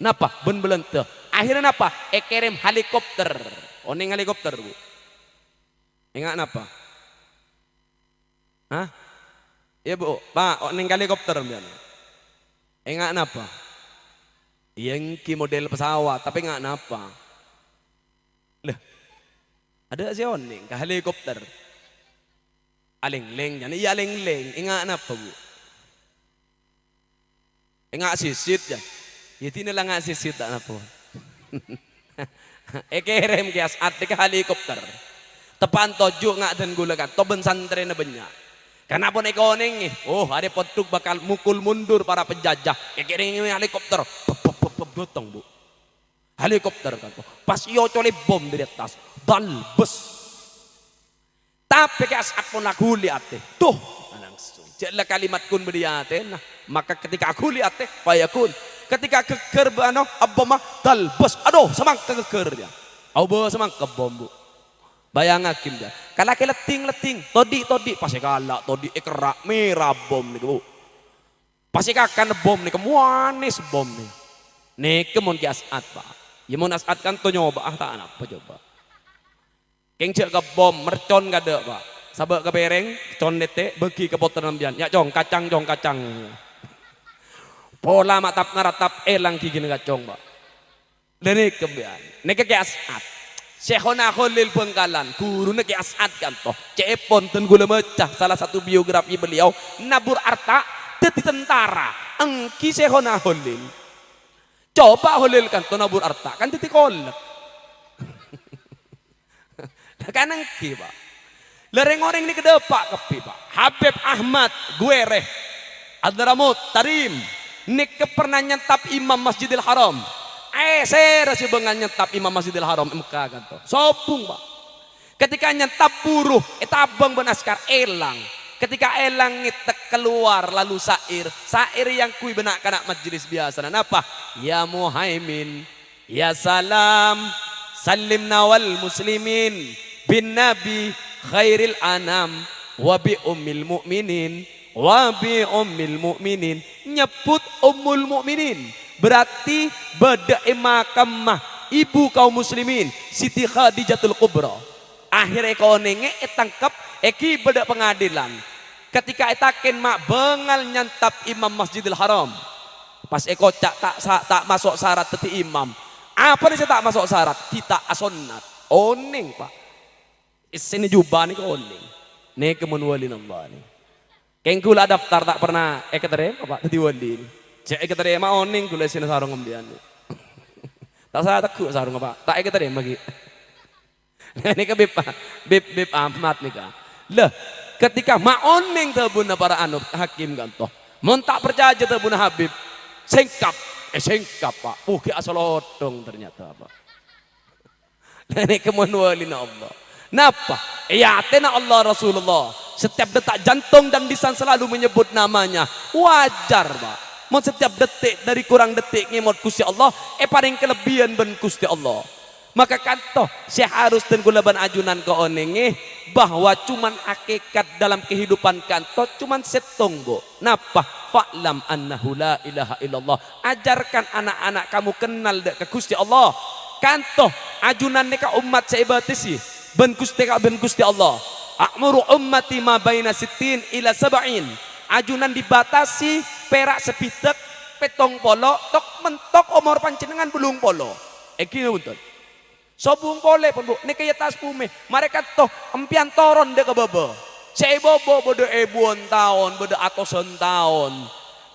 Napa? Ben belente. Akhirnya napa? Kirim helikopter. Oning helikopter bu. Ingat napa? Hah? Iya bu, pak, oning helikopter biar. Ingat napa? Yang ki model pesawat, tapi ingat napa? Lah, ada si oning ke helikopter. Aling-ling, jadi iya aling-ling. Ingat napa bu? Ingat sisit ya. Itu nila nga sisit na po. Kirim kaya at ke helikopter. Tepan tojo nga dan gulakan. Toben santre na banyak. Karena pun ikoning oh ada potuk bakal mukul mundur para penjajah. Kirim helikopter. Gotong bu. Helikopter kan. Pas iyo coli bom di atas. Dalbes. Tapi kaya saat pun aku lihat tuh langsung. Jadilah kalimat kun beriate. Nah, maka ketika aku lihat fayakun. Ketika keker bano aboma dalbes. Aduh, semang keker dia. Abo semang kebom bu. Bayang hakim dia. Kalau leting, todi pasti galak, todi kerak merah bom nih bu. Pasti kakan bom nih, kemuanis bom nih. Nih kemun kiasat pak. Ya mun asat kan to nyoba tak apa coba. Keng cek ke bom mercon gade pak. Sabak ke bereng, condete bagi ke poteran bian. Ya jong kacang. Pola matap ngaratap elang gigi ngacong pak. Lene kebian. Neke ke asat. Syekhona Khalil Bengkalan, guru neke asat kan toh. Cepon ten gula mecah salah satu biografi beliau. Nabur arta teti tentara. Engki Syekhona Khalil. Coba Khalil kan toh nabur arta kan teti kolek. Kan engki pak. Lereng-oreng ini kedepak kepi pak. Habib Ahmad Guereh Adramut Tarim nik pernah nyentap Imam Masjidil Haram. Saya rasa bengal nyentap Imam Masjidil Haram Mekah kan toh. Sopung pak. Ketika nyentap buruh etabang benaskar elang. Ketika elang ngitek keluar lalu sair yang kui benak kanak majelis biasa. Dan apa? Ya Muhaimin, ya salam, salim nawal muslimin bin nabi khairil anam wabi ummil mu'minin wabi ummil mu'minin. Nyebut ummul mu'minin berarti beda makamah ibu kaum muslimin Siti Khadijatul Kubra. Akhirnya kau nenge etangkap eki beda pengadilan ketika etakin mak bengal nyantap Imam Masjidil Haram pas eko tak masuk syarat teti imam. Apa nih tak masuk syarat kita asonat oning pak. Sini jubah nih oning nih kemenwali Allah nih. Kengkula daftar tak pernah keterima pak teti wali nih. Cek keterima oning kula sini sarung ngembian. Tak saya takut sarung apa? Tak keterima lagi. Ini ke bib Ahmad nih kak. Lah ketika ma oning tabuna para anut hakim gantoh. Mon tak percaya tabuna Habib. Sengkap pak. Ki asal otong ternyata apa. Ini kemenwalin Allah. Napa? Ya tena Allah Rasulullah. Setiap detak jantung dan lisan selalu menyebut namanya. Wajar pak. Mau setiap detik dari kurang detik ngemot Gusti Allah paling kelebihan ben Gusti Allah. Maka kantoh saya harus dan gulaban ajunan ke onenge bahwa cuman hakikat dalam kehidupan kantoh cuman setonggo. Napa? Fa'lam annahu la ilaha illallah. Ajarkan anak-anak kamu kenal ke Gusti Allah. Kantoh ajunan neka umat saya batisi ben Gusti Allah. A'muru ummati ma baina sittin ila sab'in. Ajunan dibatasi perak sepitek petong polo tok mentok umur panjenengan belum polo. Iki betul. Sobung pole pun bu. Nek kaya tas pume. Mereka toh empian toron dek bebe. Saya bobo bodo ebuan tahun, bodo atosan tahun.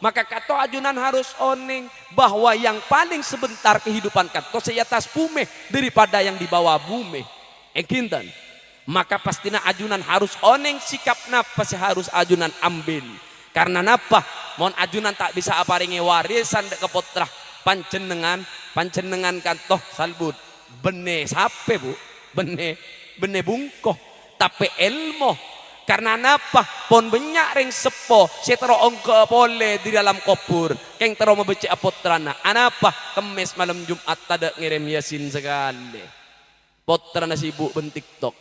Maka kato ajunan harus oning bahwa yang paling sebentar kehidupan kato saya tas pume daripada yang di bawah bumi. Ekintan. Maka pastinya ajunan harus oneng sikap napa sih harus ajunan ambil karena napa mon ajunan tak bisa aparingi warisan dek kepotrah pancenengan kantoh salbut bene sape bu bene bungkoh tapi ilmu Karena napa? Pon banyak ring sepo setero ongko pole di dalam kubur keng tero membeci apotrana. Anapa? Kemis malam Jumat tada ngirim yasin sekali. Potrana sibuk ben TikTok.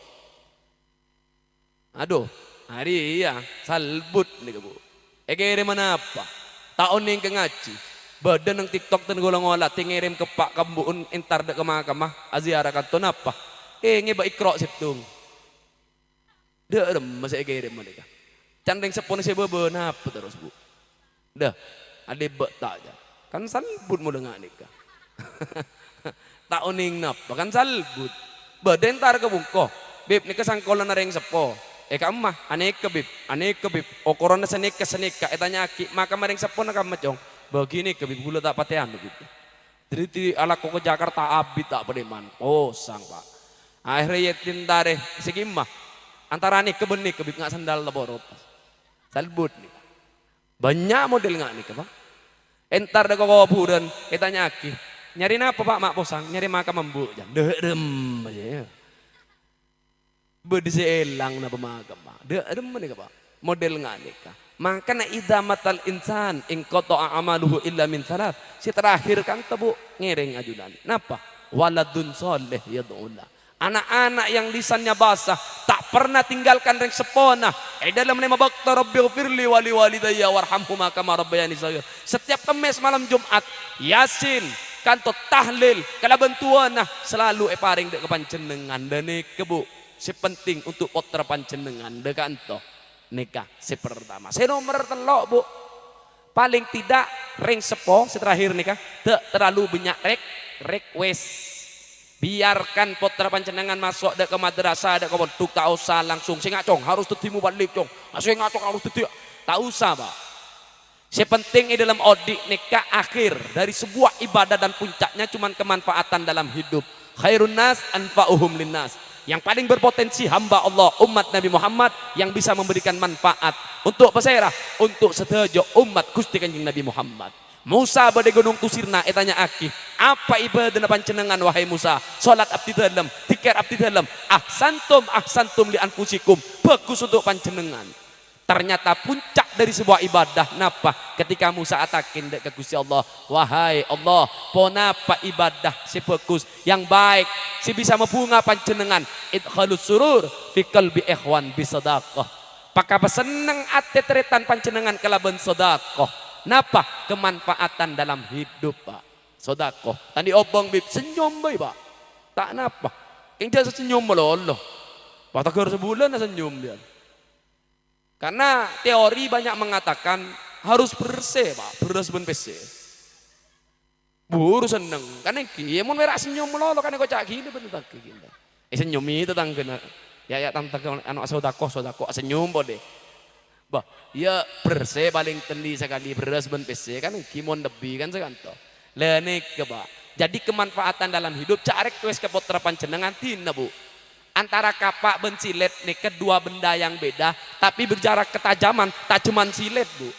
Aduh, hari iya salbut nih bu. Kira mana apa? Tahun yang ke ngaji. Badan ng TikTok tan gulang wala tingirim ke pak kambuun entar de ke mahkamah aziara kanton apa? Ngeba ikro situng. Dah masih kirim mereka. Candeng sepon si bebe apa terus bu? Dah, ada tak aja. Kan salbut mau dengar nikah. Tak oning napa kan salbut. Badan tar ke bungko. Bib nikah sangkolan nareng sepo. Kamu mah aneh ke bib. Okoron senik etanya aki maka mereng sepo nak macong. Begini ke bib gula tak patean bib. Jadi ala koko Jakarta abit tak pedeman. Oh sang pak. Akhirnya yetin tare segimah. Antara nih kebenik kebib nggak sandal laborot salbut nih banyak model nggak nih pak entar deh kok budan kita nyaki nyari apa pak mak posang nyari makam membu jam derem aja ya berdiselang na pemakam pak derem nih pak model nggak nih kak makanya idamatal insan ingkoto amaluhu illa min salat si terakhir kan tebu ngiring ajudan napa waladun soleh yadullah anak-anak yang lisannya basah tak pernah tinggalkan ring sepona dalam lima bakta rabbighfirli wali walidayya warhamhuma kama rabbayani shaghir setiap Kamis malam Jumat yasin kanto tahlil kala bantuan selalu paring dek kepancenengan dan kebu si penting untuk potra pancenengan dek kanto nikah si pertama si nomor telok bu paling tidak ring sepo terakhir nikah tak terlalu banyak request biarkan potra pancenengan masuk ke madrasah ke bentuk tak usah langsung sing ngacong harus tetimu balik cong sing ngacong harus tetik tak usah pak si penting dalam audit nikah akhir dari sebuah ibadah dan puncaknya cuman kemanfaatan dalam hidup khairun nas anfa'uhum linnas yang paling berpotensi hamba Allah umat Nabi Muhammad yang bisa memberikan manfaat untuk peserah untuk setuju umat Gusti Kanjeng Nabi Muhammad. Musa pada gunung Tusirna etanya aki apa ibadah pancenengan wahai Musa salat abdi dalam tikar abdi dalam ahsantum li anfusikum bagus untuk pancenengan ternyata puncak dari sebuah ibadah napa ketika Musa atakin dek ke Gusti Allah wahai Allah ponapa ibadah si bagus yang baik si bisa membunga pancenengan idkhalus surur fi qalbi ikhwan bisadaqah pakapa seneng ate tretan pancenengan kalaban sedekah. Napa kemanfaatan dalam hidup pak sodako tadi obong bib senyum bay pak tak napa yang jasa senyum meloloh pak tak sebulan senyum dia karena teori banyak mengatakan harus bersih pak beres ben pc buru seneng karena kia mau merah senyum meloloh karena kocak gini bener tak gini senyum itu tangga ya tangga anak sodako senyum boleh bah ya bersih paling tendi sekali beras ben pc kan kimon lebih kan sekanto lenik ke bah jadi kemanfaatan dalam hidup carek tues ke potra pancenengan tina bu antara kapak ben silet nih kedua benda yang beda tapi berjarak ketajaman tak cuman silet bu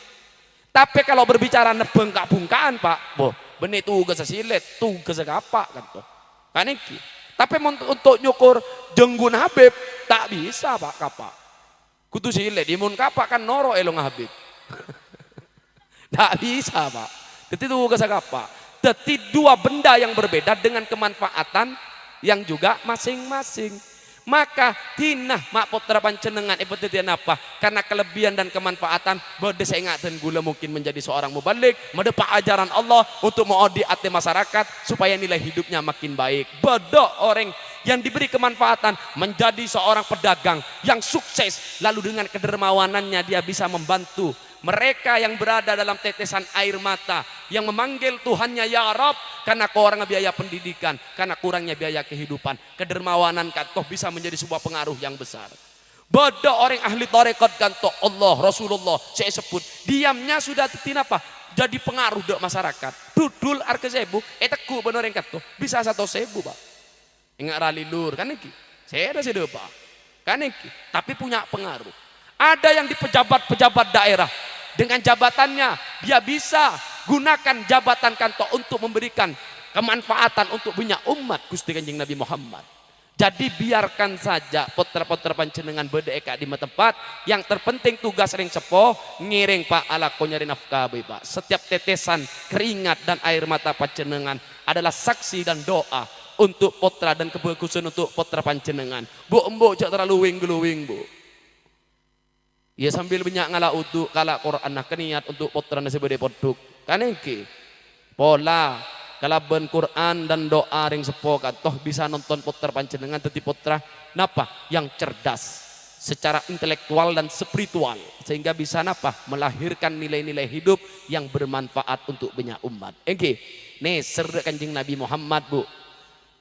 tapi kalau berbicara nebengkak-bungkaan pak boh benih tugas silet tugas kapak kan toh kan iki tapi untuk nyukur jenggun Habib tak bisa pak kapak kutu silet imun kapak kan noro elong Habib tak bisa pak jadi itu gak apa jadi dua benda yang berbeda dengan kemanfaatan yang juga masing-masing maka tinah mak potra pancenengan ipetetian apa karena kelebihan dan kemanfaatan bode saya ingatan gula mungkin menjadi seorang mubalik mendepak ajaran Allah untuk mengaudit hati masyarakat supaya nilai hidupnya makin baik bodoh orang yang diberi kemanfaatan menjadi seorang pedagang yang sukses lalu dengan kedermawanannya dia bisa membantu mereka yang berada dalam tetesan air mata yang memanggil Tuhannya ya Rab karena kurangnya biaya pendidikan karena kurangnya biaya kehidupan kedermawanan kantoh bisa menjadi sebuah pengaruh yang besar bodoh orang ahli tarekat kantoh Allah Rasulullah saya sebut diamnya sudah apa jadi pengaruh dok masyarakat dudul harga sebu teku bener yang kantoh bisa 1.000 pak ingat rali lur kan iki saya ada sedepa kan iki tapi punya pengaruh ada yang di pejabat-pejabat daerah dengan jabatannya dia bisa gunakan jabatan kantor untuk memberikan kemanfaatan untuk punya umat Gusti Kanjeng Nabi Muhammad Jadi biarkan saja putra-putra panjenengan beda eka di tempat. Yang terpenting tugas ring sepo ngiring Pak ala nyari nafkah Pak. Setiap tetesan keringat dan air mata panjenengan adalah saksi dan doa untuk putra dan kebagusan untuk putra panjenengan. Bu embo jangan terlalu wing Bu. Ya sambil banyak ngala untuk kala Quran nak niat untuk putra nasi bede poduk. Kan iki pola kalaban Quran dan doa ring sepokat toh bisa nonton putra panjenengan teti putra napa yang cerdas secara intelektual dan spiritual sehingga bisa napa melahirkan nilai-nilai hidup yang bermanfaat untuk banyak umat. Oke, nih seru Kanjeng Nabi Muhammad Bu.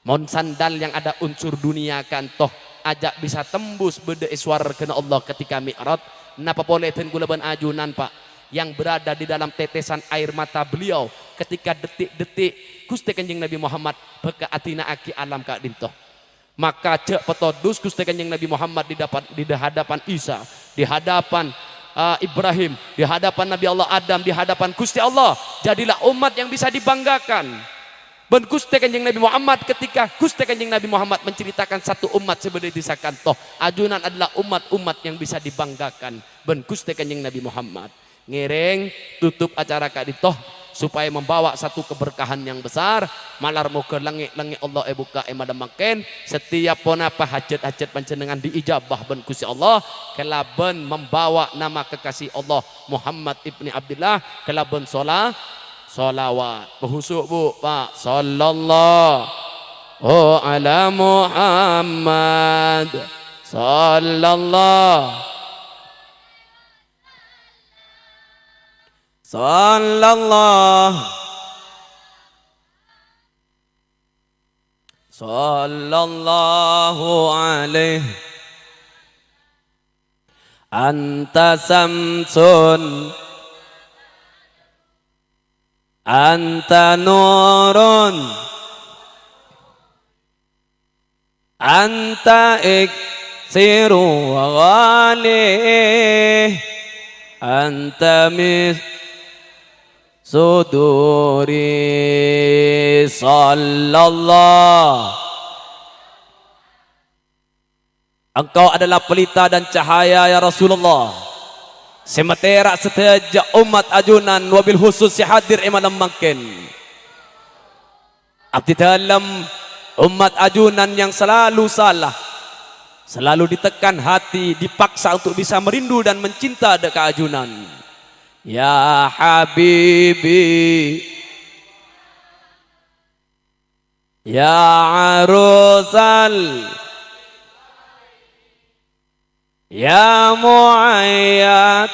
Mon sandal yang ada unsur dunia kan toh ajak bisa tembus beda iswar kena Allah ketika mi'raj. Napa boleh ten gulaban ajunan Pak yang berada di dalam tetesan air mata beliau ketika detik-detik Gusti Kanjeng Nabi Muhammad beka atina aki alam kak dintoh. Maka cek petodus Gusti Kanjeng Nabi Muhammad di hadapan Isa, di hadapan Ibrahim, di hadapan Nabi Allah Adam, di hadapan Gusti Allah. Jadilah umat yang bisa dibanggakan. Ben Gusti Kanjeng Nabi Muhammad ketika Gusti Kanjeng Nabi Muhammad menceritakan satu umat sebagai disakan toh ajunan adalah umat-umat yang bisa dibanggakan. Ben Gusti Kanjeng Nabi Muhammad ngiring tutup acara kak ditoh supaya membawa satu keberkahan yang besar malar moga langit-langit Allah buka madamaken setiap ponapa hajat-hajat panjenengan diijabah ben Gusti Allah kelaben membawa nama kekasih Allah Muhammad ibni Abdullah kelaben solawat berhusuk Bu Pak sallallahu ala Muhammad sallallahu alaihi anta samsun anta nurun anta iksiru wa ghalih anta suduri sallallahu. Engkau adalah pelita dan cahaya ya Rasulullah. Semeterak setiap umat ajunan wabil khusus si hadir imanam makin. Abdi dalam umat ajunan yang selalu salah, selalu ditekan hati, dipaksa untuk bisa merindu dan mencinta dekat ajunan. Ya Habibi Ya Arusal Ya Muayyad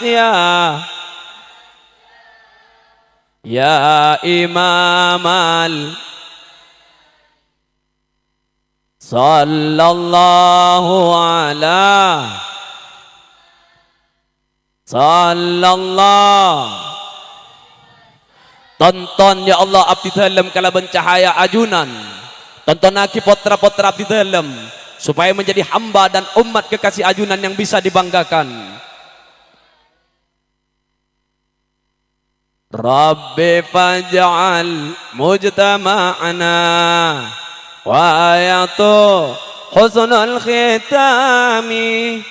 Ya Imamal Sallallahu ala Sallallahu. Tonton ya Allah abdi dalam kalaban cahaya ajunan. Tonton aki potra-potra abdi dalam supaya menjadi hamba dan umat kekasih ajunan yang bisa dibanggakan. Rabbi faj'al mujtama'ana wa ayatu husnul khitami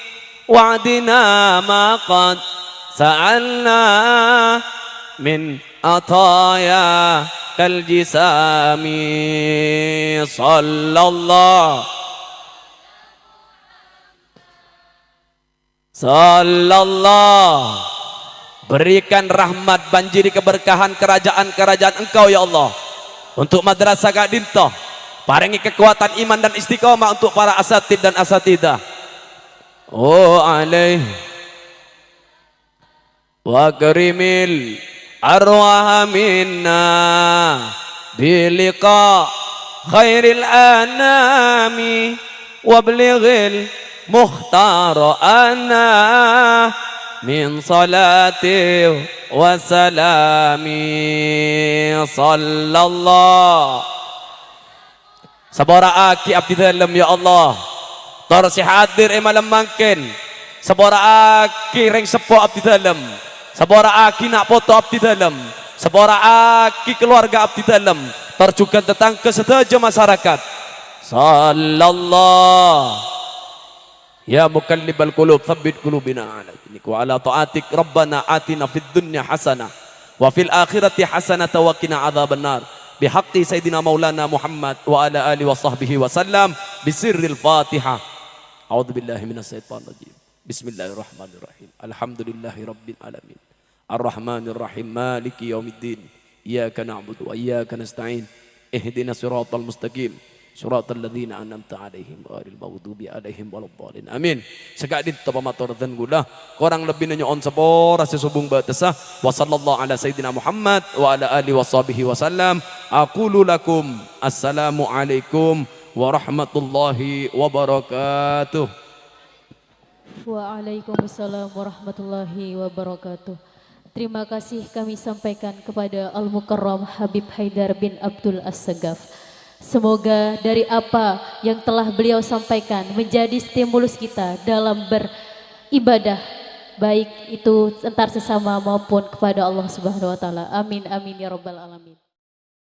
wa'dina ma qad sa'alna min ataya kal jisami sallallahu berikan rahmat banjiri keberkahan kerajaan-kerajaan engkau ya Allah untuk madrasah Kak Dintoh, paringi kekuatan iman dan istiqomah untuk para asatid dan asatidah. Alaih wa karimil arwah minna biliqa khairil anami wa blighil mukhtar anna min salati wa salami sallallahu. Sabara aki abdi dalam ya Allah tor si hadir malam mangkin sabara aki ring sepo abdi dalam sabara aki nak foto abdi dalam sabara aki keluarga abdi dalam tor juga tetangga sedaja masyarakat sallallahu ya mukallibal qulub tsabbit qulubina ala dinik wa ala ta'atik rabbana atina fid dunya hasanah wa fil akhirati hasanah wa qina adzabannar bihaqqi sayyidina maulana Muhammad wa ala alihi wa sahbihi wa sallam bisirril Fatihah. A'udzu billahi minasyaitonir rajim. Bismillahirrahmanirrahim. Alhamdulillahi rabbil alamin. Arrahmanir rahim maliki yaumiddin. Iyyaka na'budu wa iyyaka nasta'in. Ihdinas siratal mustaqim. Suratul ladzina an'amta 'alaihim ghairil maghdubi 'alaihim waladdallin. Amin. Sagad dito pamatordan gula. Korang lebih nanyoon sapora sa subong batasah. Wa sallallahu ala sayyidina Muhammad wa ala alihi washabihi wasallam. Aqulu lakum assalamu alaikum warahmatullahi wabarakatuh. Waalaikumsalam warahmatullahi wabarakatuh. Terima kasih kami sampaikan kepada Al-Mukarram Habib Haidar bin Abdul As-Sagaf. Semoga dari apa yang telah beliau sampaikan menjadi stimulus kita dalam beribadah, baik itu antar sesama maupun kepada Allah Subhanahu wa taala. Amin amin ya rabbal alamin.